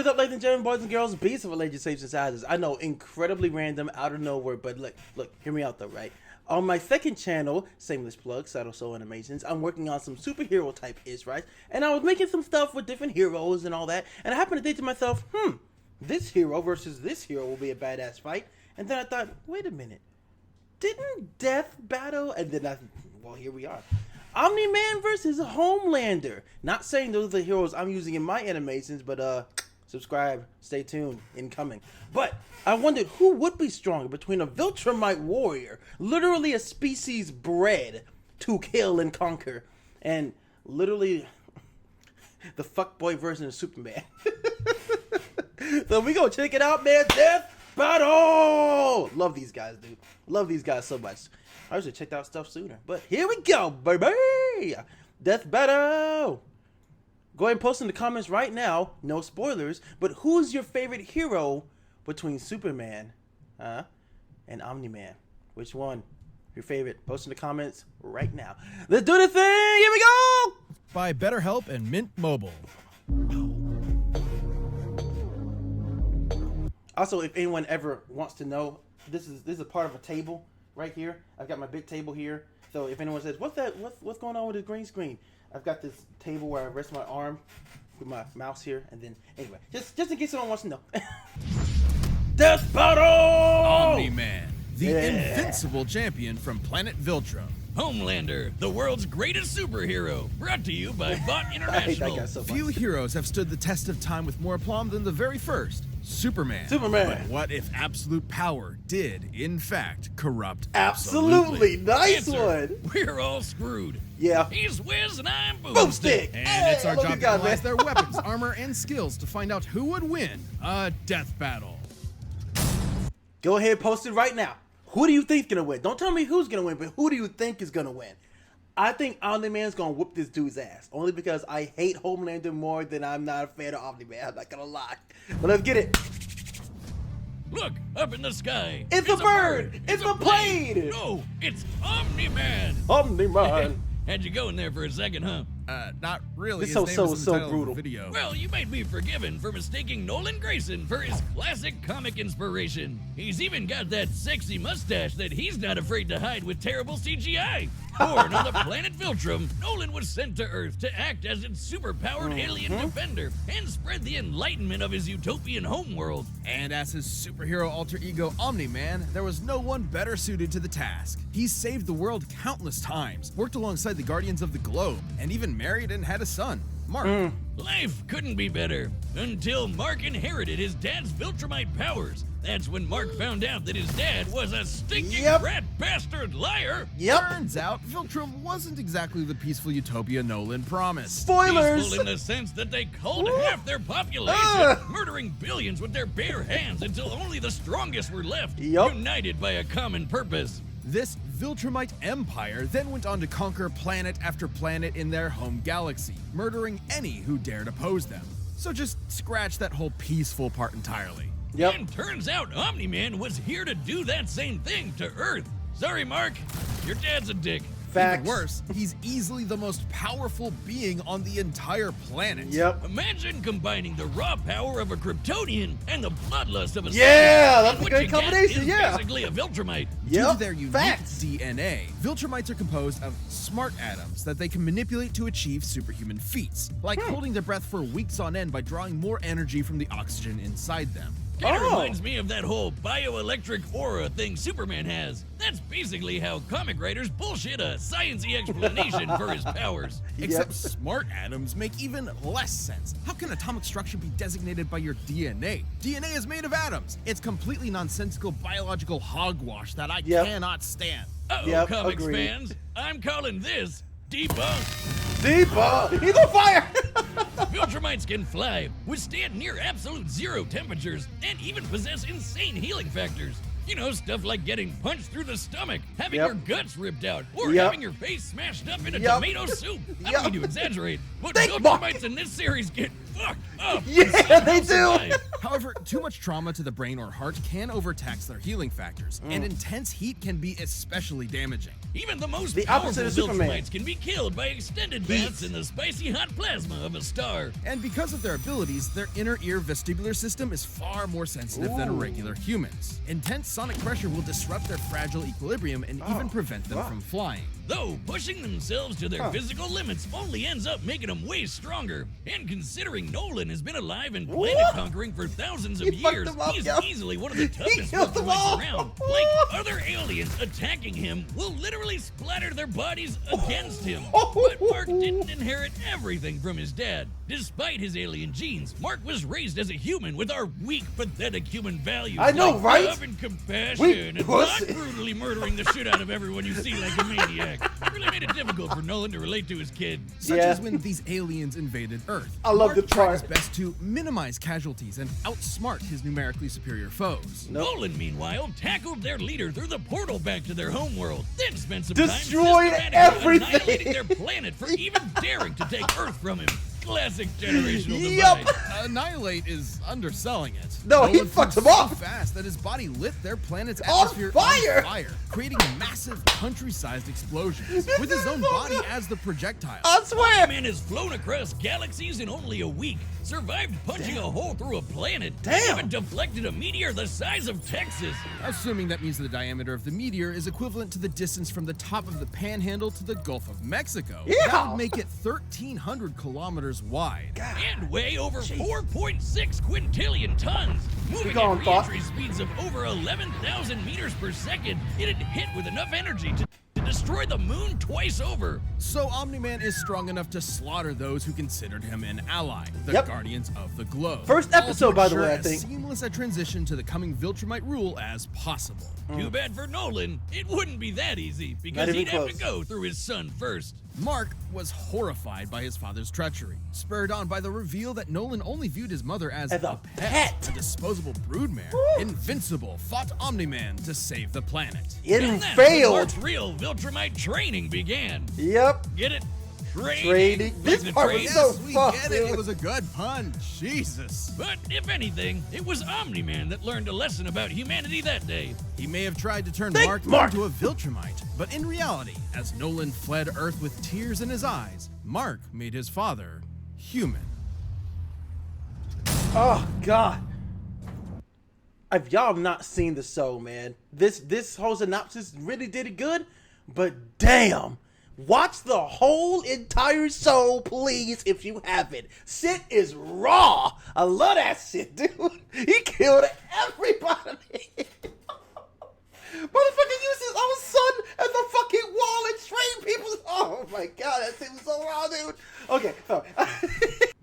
What is up, ladies and gentlemen, boys and girls, beasts of all ages, shapes, and sizes? I know, incredibly random, out of nowhere, but look, hear me out though, right? On my second channel, shameless plug, Saddle Soul Animations, I'm working on some superhero type ish, right? And I was making some stuff with different heroes and all that, and I happened to think to myself, this hero versus this hero will be a badass fight. And then I thought, wait a minute, didn't Death Battle? And then well, here we are. Omni-Man versus Homelander. Not saying those are the heroes I'm using in my animations, but subscribe, stay tuned, incoming. But I wondered who would be stronger between a Viltrumite warrior, literally a species bred to kill and conquer, and literally the fuckboy version of Superman. So we gonna check it out, man. Death Battle! Love these guys, dude. Love these guys so much. I should have checked out stuff sooner. But here we go, baby! Death Battle! Go ahead and post in the comments right now. No spoilers. But who's your favorite hero between Superman and Omni-Man? Which one? Your favorite? Post in the comments right now. Let's do the thing! Here we go! By BetterHelp and Mint Mobile. Also, if anyone ever wants to know, this is a part of a table right here. I've got my big table here. So if anyone says, what's going on with the green screen? I've got this table where I rest my arm with my mouse here, and then anyway, just in case someone wants to know. Death Battle! Omni-Man, the invincible champion from planet Viltrum. Homelander, the world's greatest superhero, brought to you by Bot I hate International. that guy so much. Few heroes have stood the test of time with more aplomb than the very first, Superman. Superman. But what if absolute power did, in fact, corrupt Absolutely. Nice Answer, one. we're all screwed. Yeah. He's Wiz and I'm Boomstick. And Hey, it's our I love job you to guys, analyze man. their weapons, armor, and skills to find out who would win a death battle. Go ahead, post it right now. Who do you think's gonna win? Don't tell me who's gonna win, but who do you think is gonna win? I think Omni-Man's gonna whoop this dude's ass. Only because I hate Homelander more than I'm not a fan of Omni-Man. I'm not gonna lie. But let's get it. Look, up in the sky. It's a bird. It's a plane. No, it's Omni-Man. Omni-Man. Had you going there for a second, huh? Not really. This His is name so is in the title of the brutal. Video. Well, you might be forgiven for mistaking Nolan Grayson for his classic comic inspiration. He's even got that sexy mustache that he's not afraid to hide with terrible CGI. Born on the planet Viltrum, Nolan was sent to Earth to act as its superpowered alien defender and spread the enlightenment of his utopian homeworld. And as his superhero alter ego Omni-Man, there was no one better suited to the task. He saved the world countless times, worked alongside the Guardians of the Globe, and even married and had a son, Mark. Life couldn't be better until Mark inherited his dad's Viltrumite powers. That's when Mark found out that his dad was a stinking rat bastard liar. Turns out, Viltrum wasn't exactly the peaceful utopia Nolan promised. Spoilers. Peaceful in the sense that they culled half their population, murdering billions with their bare hands until only the strongest were left, united by a common purpose. This Viltrumite empire then went on to conquer planet after planet in their home galaxy, murdering any who dared oppose them. So just scratch that whole peaceful part entirely. And turns out Omni-Man was here to do that same thing to Earth. Sorry, Mark, your dad's a dick. Facts. Even worse, he's easily the most powerful being on the entire planet. Imagine combining the raw power of a Kryptonian and the bloodlust of a that's a what good you get combination, is basically a Viltrumite. Due to their unique DNA, Viltrumites are composed of smart atoms that they can manipulate to achieve superhuman feats, like holding their breath for weeks on end by drawing more energy from the oxygen inside them. Kind of reminds me of that whole bioelectric aura thing Superman has. That's basically how comic writers bullshit a science-y explanation for his powers. Except smart atoms make even less sense. How can atomic structure be designated by your DNA? DNA is made of atoms. It's completely nonsensical biological hogwash that I cannot stand. Uh-oh, comics fans. I'm calling this debunked. Debunked. He's on fire. Viltrumites can fly, withstand near absolute zero temperatures, and even possess insane healing factors. You know, stuff like getting punched through the stomach, having your guts ripped out, or having your face smashed up in a tomato soup. I don't mean to exaggerate, but Viltrumites in this series get fucked up. Yeah, they do. However, too much trauma to the brain or heart can overtax their healing factors, and intense heat can be especially damaging. Even the most The powerful opposite of Superman. Viltrumites can be killed by extended baths in the spicy hot plasma of a star. And because of their abilities, their inner ear vestibular system is far more sensitive than regular humans. Intense sonic pressure will disrupt their fragile equilibrium and even prevent them from flying. Though pushing themselves to their physical limits only ends up making them way stronger. And considering Nolan has been alive and planet conquering for thousands of He fucked years, them up, he's yo. easily one of the toughest killed them all. Viltrumites around. Like, other aliens attacking him will literally splatter their bodies against him. But Mark didn't inherit everything from his dad. Despite his alien genes, Mark was raised as a human with our weak, pathetic human values. I know, like right? love and compassion, Weak and not pussy. brutally murdering the shit out of everyone you see like a maniac. Really made it difficult for Nolan to relate to his kid. Such Yeah. as when these aliens invaded Earth. I love Mark the tried part. his best to minimize casualties and outsmart his numerically superior foes. Nolan, meanwhile, tackled their leader through the portal back to their homeworld, then spent some Destroyed time systematically everything. annihilating their planet for even daring to take Earth from him. Classic generational Yup. divide. Annihilate is underselling it. No, he Nolan fucked flew him up. so fast that his body lit their planet's On atmosphere fire. on fire, creating massive country-sized explosions with his own body as the projectile. I swear. Man has flown across galaxies in only a week, survived punching a hole through a planet, Damn. even deflected a meteor the size of Texas. Assuming that means the diameter of the meteor is equivalent to the distance from the top of the Panhandle to the Gulf of Mexico. Yeah. That would make it 1,300 kilometers wide. And weigh over 4.6 quintillion tons. Moving going, at Thought. re-entry speeds of over 11,000 meters per second, it'd hit with enough energy to destroy the moon twice over. So Omni-Man is strong enough to slaughter those who considered him an ally, the Yep. Guardians of the Globe. First All to episode, by the ensure way, I as think. seamless a transition to the coming Viltrumite rule as possible. Too bad for Nolan, it wouldn't be that easy because Not even he'd have to close. go through his son first. Mark was horrified by his father's treachery, spurred on by the reveal that Nolan only viewed his mother as a pet. a disposable broodmare. Invincible fought Omni-Man to save the planet. It And that's failed. when Mark's real Viltrumite training began. Yep. Get it? Trading. Like This the part was trade. so we fucked, get it. dude. It was a good pun. Jesus. But if anything, it was Omni-Man that learned a lesson about humanity that day. He may have tried to turn Thank Mark Mark. into a Viltrumite, but in reality, as Nolan fled Earth with tears in his eyes, Mark made his father human. Oh God. If y'all have not seen the show, man, this whole synopsis really did it good, but damn. Watch the whole entire show, please, if you haven't. Shit is raw. I love that shit, dude. He killed everybody. Motherfucker used his own son as a fucking wall and train people. Oh my God, that shit was so raw, dude. Okay, sorry.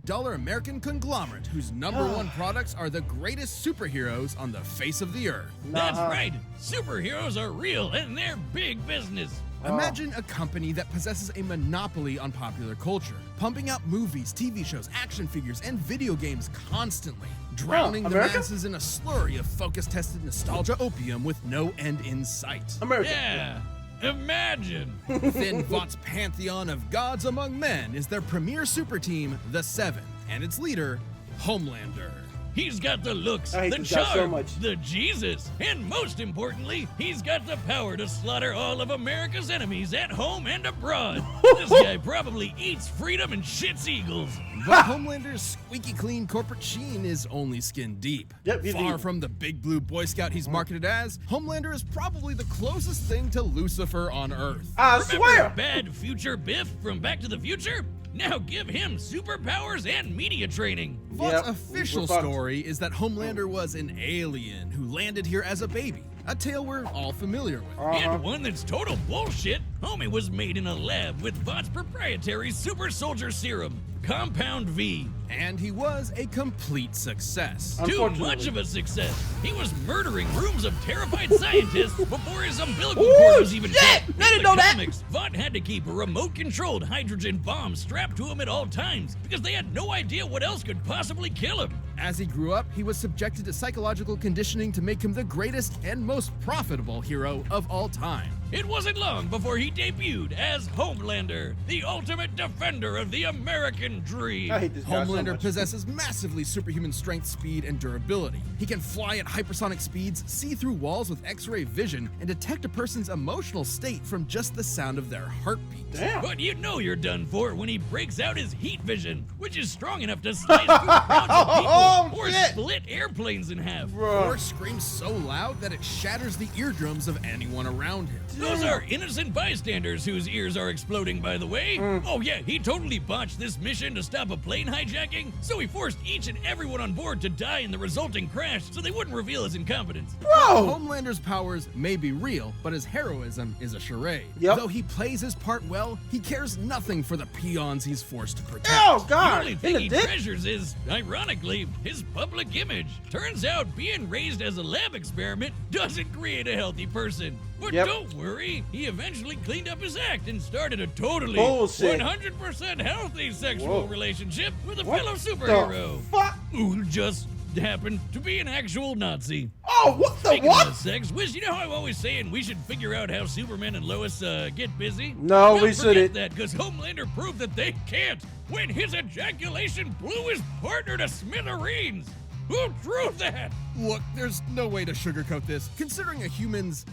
Dollar American conglomerate whose number one products are the greatest superheroes on the face of the earth. That's right. Superheroes are real and they're big business. Imagine a company that possesses a monopoly on popular culture, pumping out movies, TV shows, action figures, and video games constantly, drowning the America? masses in a slurry of focus-tested nostalgia opium with no end in sight. America. Yeah. Imagine. Within Vought's pantheon of gods among men is their premier super team, the Seven, and its leader, Homelander. He's got the looks, I hate the this guy so charm, much. the Jesus, and most importantly, he's got the power to slaughter all of America's enemies at home and abroad. This guy probably eats freedom and shits eagles. But Homelander's squeaky clean corporate sheen is only skin deep. Yep, he's Far evil. from the big blue Boy Scout he's marketed as, Homelander is probably the closest thing to Lucifer on Earth. I Remember swear. Bad Future Biff from Back to the Future? Now give him superpowers and media training. Vought's Yep, official we're fucked. story is that Homelander was an alien who landed here as a baby, a tale we're all familiar with. And one that's total bullshit. Homie was made in a lab with Vought's proprietary super soldier serum, Compound V. And he was a complete success. Too Unfortunately. much of a success. He was murdering rooms of terrified scientists before his umbilical cord was even shit! cut. I In didn't the know that. comics, Vought had to keep a remote-controlled hydrogen bomb strapped to him at all times because they had no idea what else could possibly kill him. As he grew up, he was subjected to psychological conditioning to make him the greatest and most profitable hero of all time. It wasn't long before he debuted as Homelander, the ultimate defender of the American dream. I hate this guy so Homelander much. possesses massively superhuman strength, speed, and durability. He can fly at hypersonic speeds, see through walls with X-ray vision, and detect a person's emotional state from just the sound of their heartbeat. Damn. But you know you're done for when he breaks out his heat vision, which is strong enough to slice through crowds of people Oh, or shit. split airplanes in half. Or screams so loud that it shatters the eardrums of anyone around him. Those are innocent bystanders whose ears are exploding, by the way. Oh yeah, he totally botched this mission to stop a plane hijacking, so he forced each and everyone on board to die in the resulting crash so they wouldn't reveal his incompetence. Bro! Homelander's powers may be real, but his heroism is a charade. Yep. Though he plays his part well, he cares nothing for the peons he's forced to protect. Oh, The God! only In thing the he dick? treasures is, ironically, his public image. Turns out being raised as a lab experiment doesn't create a healthy person. But Yep. don't worry, he eventually cleaned up his act and started a totally Bullshit. 100% healthy sexual Whoa. relationship with a What fellow the superhero. fuck? Who just happened to be an actual Nazi. Oh, what the Speaking what? of sex, Wiz, you know how I'm always saying we should figure out how Superman and Lois get busy? No, Well, we forget shouldn't. that, because Homelander proved that they can't when his ejaculation blew his partner to smithereens. Who proved that? Look, there's no way to sugarcoat this. Considering a human's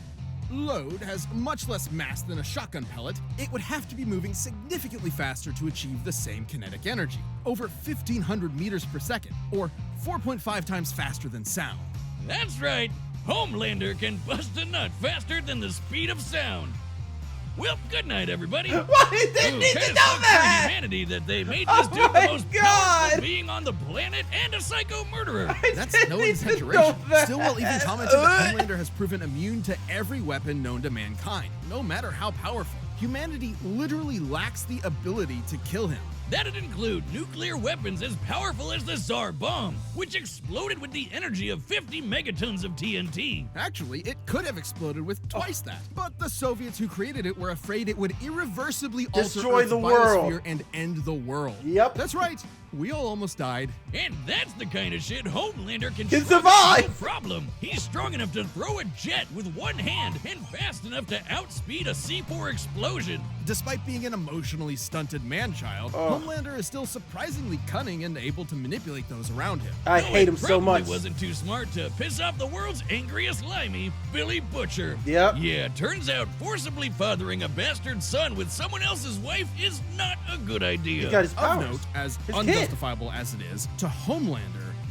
load has much less mass than a shotgun pellet, it would have to be moving significantly faster to achieve the same kinetic energy, over 1,500 meters per second, or 4.5 times faster than sound. That's right. Homelander can bust a nut faster than the speed of sound. Well, good night, everybody. Why did they Ooh, need to kinda know sucks for that? humanity that they made Oh this dude the my most God. powerful being on the planet and a psycho murderer. That's didn't no need to know exaggeration. that. Stillwell even commented that Homelander has proven immune to every weapon known to mankind, no matter how powerful. Humanity literally lacks the ability to kill him. That'd include nuclear weapons as powerful as the Tsar bomb, which exploded with the energy of 50 megatons of TNT. Actually, it could have exploded with twice that. But the Soviets who created it were afraid it would irreversibly Destroy alter Earth's the world. biosphere and end the world. Yep. That's right. We all almost died. And that's the kind of shit Homelander can Can shrug survive. off. No problem. He's strong enough to throw a jet with one hand and fast enough to outspeed a C4 explosion. Despite being an emotionally stunted man-child, Homelander is still surprisingly cunning and able to manipulate those around him. I Though hate it him so probably much. wasn't too smart to piss off the world's angriest limey, Billy Butcher. Yep. Yeah, turns out forcibly fathering a bastard son with someone else's wife is not a good idea. He got his Of powers. note, as His unjustifiable as it is, to Homelander,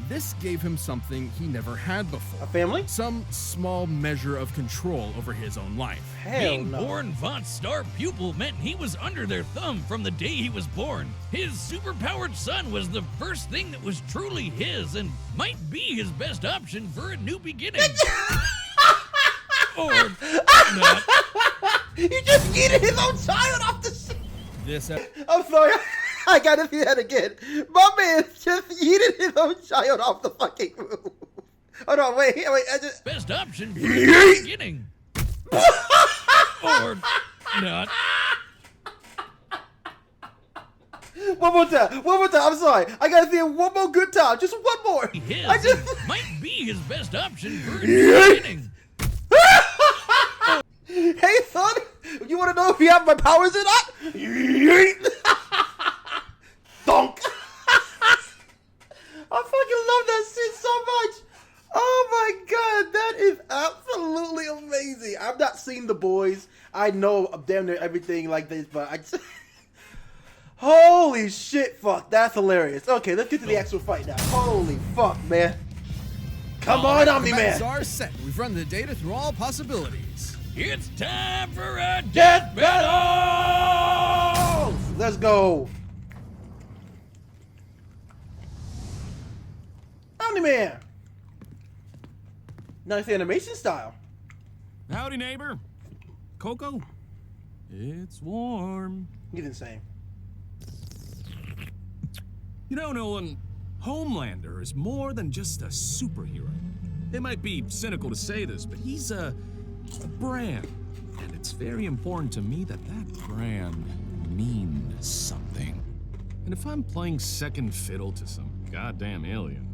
this gave him something he never had before. A family? Some small measure of control over his own life. Hell Being no. born Vought's star pupil meant he was under their thumb from the day he was born. His superpowered son was the first thing that was truly his and might be his best option for a new beginning. Or not. He just yeeted his own child off the shit. This I'm sorry. I gotta see that again. My man just yeeted his own child off the fucking roof. Hold on, wait. I just... Best option for a new beginning. Or not. One more time. I'm sorry. I gotta see it one more good time. Just one more. His I just... might be his best option for a new beginning. Hey, son. You wanna know if you have my powers or not? Yeet. Thunk. I fucking love that shit so much. Oh my god, that is absolutely amazing. I've not seen The Boys. I know damn near everything like this, but I just... Holy shit, fuck. That's hilarious. Okay, let's get to the actual fight now. Holy fuck, man. Come on, Omni-Man. Bets are set. We've run the data through all possibilities. It's time for a Death battle! Let's go. Omni-Man. Nice animation style. Howdy, neighbor. Coco? It's warm. He's insane. You know, Nolan, Homelander is more than just a superhero. It might be cynical to say this, but he's a brand. And it's very important to me that that brand means something. And if I'm playing second fiddle to some goddamn alien,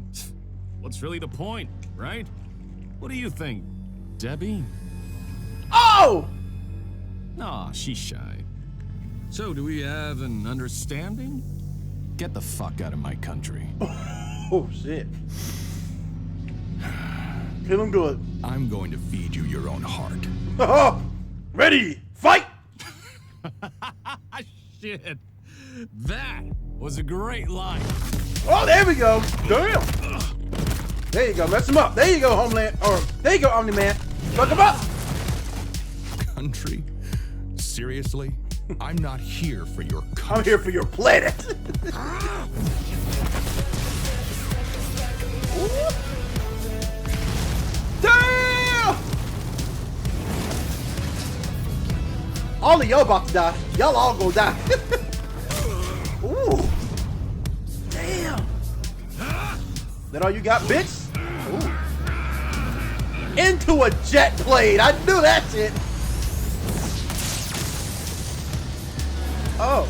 what's really the point, right? What do you think, Debbie? Oh! Aw, she's shy. So, do we have an understanding? Get the fuck out of my country. Oh shit. Kill him good. I'm going to feed you your own heart. Oh, ready, fight! Shit. That was a great line. Oh, there we go. Damn. There you go. Mess him up. There you go, Homeland. Or there you go, Omni-Man. Fuck him up. Country? Seriously? I'm not here for your country. I'm here for your planet. Damn! All of y'all about to die. Y'all all gonna die. Ooh. Damn. That all you got, bitch? Ooh. Into a jet blade. I knew that shit. Oh.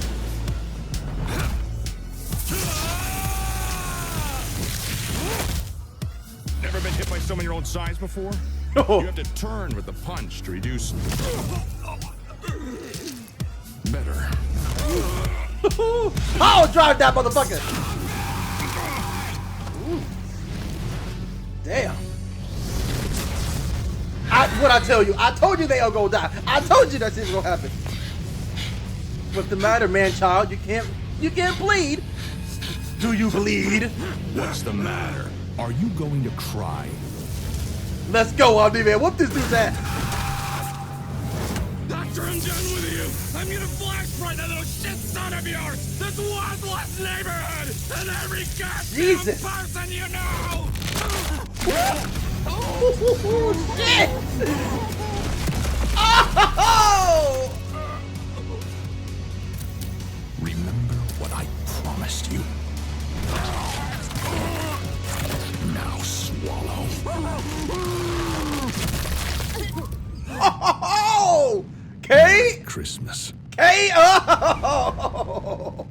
Never been hit by someone your own size before? Oh. You have to turn with the punch to reduce. Better. I'll drive that motherfucker. Ooh. Damn. What I tell you? I told you they all gonna die. I told you that shit's gonna happen. What's the matter, man-child? You can't bleed. Do you bleed? What's the matter? Are you going to cry? Let's go, Omni-Man. Whoop this dude's ass. After I'm done with you, I'm gonna flashpoint that little shit son of yours! This worthless neighborhood! And every Jesus. goddamn person you know! Oh, shit! Oh! Remember what I promised you. Now swallow. Oh! K? Christmas. K? Oh!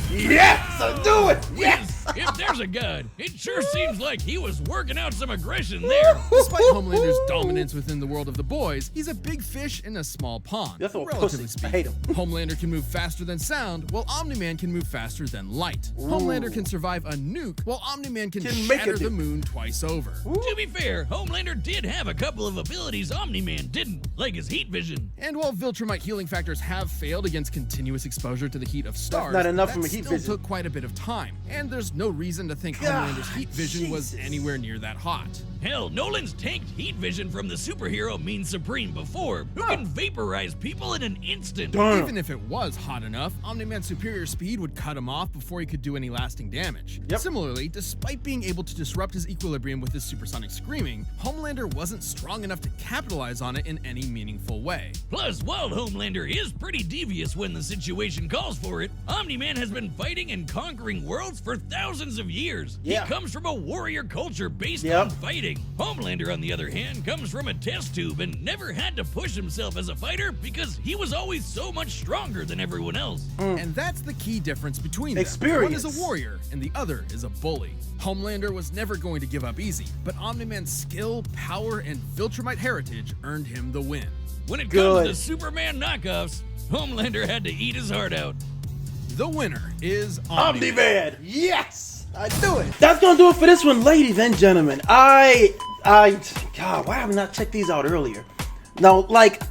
Yes! I do it! Yes! If there's a god, it sure seems like he was working out some aggression there. Despite Homelander's dominance within the world of the boys, he's a big fish in a small pond. That's a relatively pussy. speaking. I hate him. Homelander can move faster than sound, while Omni-Man can move faster than light. Homelander can survive a nuke, while Omni-Man can Can make a shatter the nuke. moon twice over. To be fair, Homelander did have a couple of abilities Omni-Man didn't, like his heat vision. And while Viltrumite healing factors have failed against continuous exposure to the heat of stars, not enough that from a heat still vision. took quite a bit of time. And there's no reason to think God, Homelander's heat vision was Jesus. anywhere near that hot. Hell, Nolan's tanked heat vision from the superhero Mean Supreme before, who can vaporize people in an instant. Damn. Even if it was hot enough, Omni-Man's superior speed would cut him off before he could do any lasting damage. Yep. Similarly, despite being able to disrupt his equilibrium with his supersonic screaming, Homelander wasn't strong enough to capitalize on it in any meaningful way. Plus, while Homelander is pretty devious when the situation calls for it, Omni-Man has been fighting and conquering worlds for thousands of years. Yeah. He comes from a warrior culture based Yep. on fighting. Homelander, on the other hand, comes from a test tube and never had to push himself as a fighter because he was always so much stronger than everyone else. And that's the key difference between them. Experience. One is a warrior, and the other is a bully. Homelander was never going to give up easy, but Omni-Man's skill, power, and Viltrumite heritage earned him the win. When it Good. comes to Superman knockoffs, Homelander had to eat his heart out. The winner is Omni-Man. Omni-Man! Yes! I knew it! That's gonna do it for this one, ladies and gentlemen. God, why have I not checked these out earlier? No, like,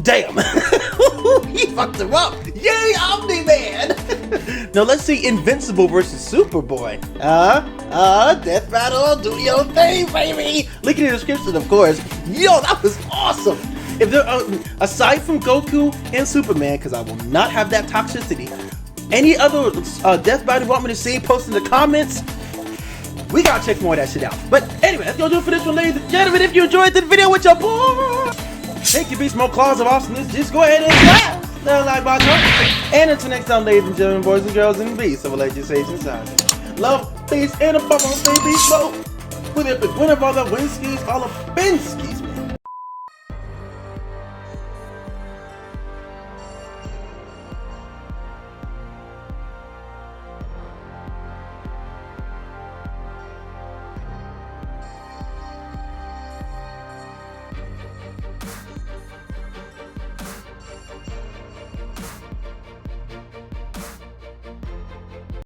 damn. He fucked him up. Yay, Omni-Man! Now let's see Invincible versus Superboy. Death battle, do your thing, baby! Link in the description, of course. Yo, that was awesome! If there, aside from Goku and Superman, because I will not have that toxicity, any other death battle you want me to see, post in the comments. We gotta check more of that shit out. But anyway, that's gonna do it for this one, ladies and gentlemen. If you enjoyed this video with your boy, take your beast more claws of awesomeness. Just go ahead and slap that like button. And until next time, ladies and gentlemen, boys and girls, and beasts of a legislation side. Love, peace, and a bubble, baby, smoke. With it, with one of all the Winskis, all of Benskis.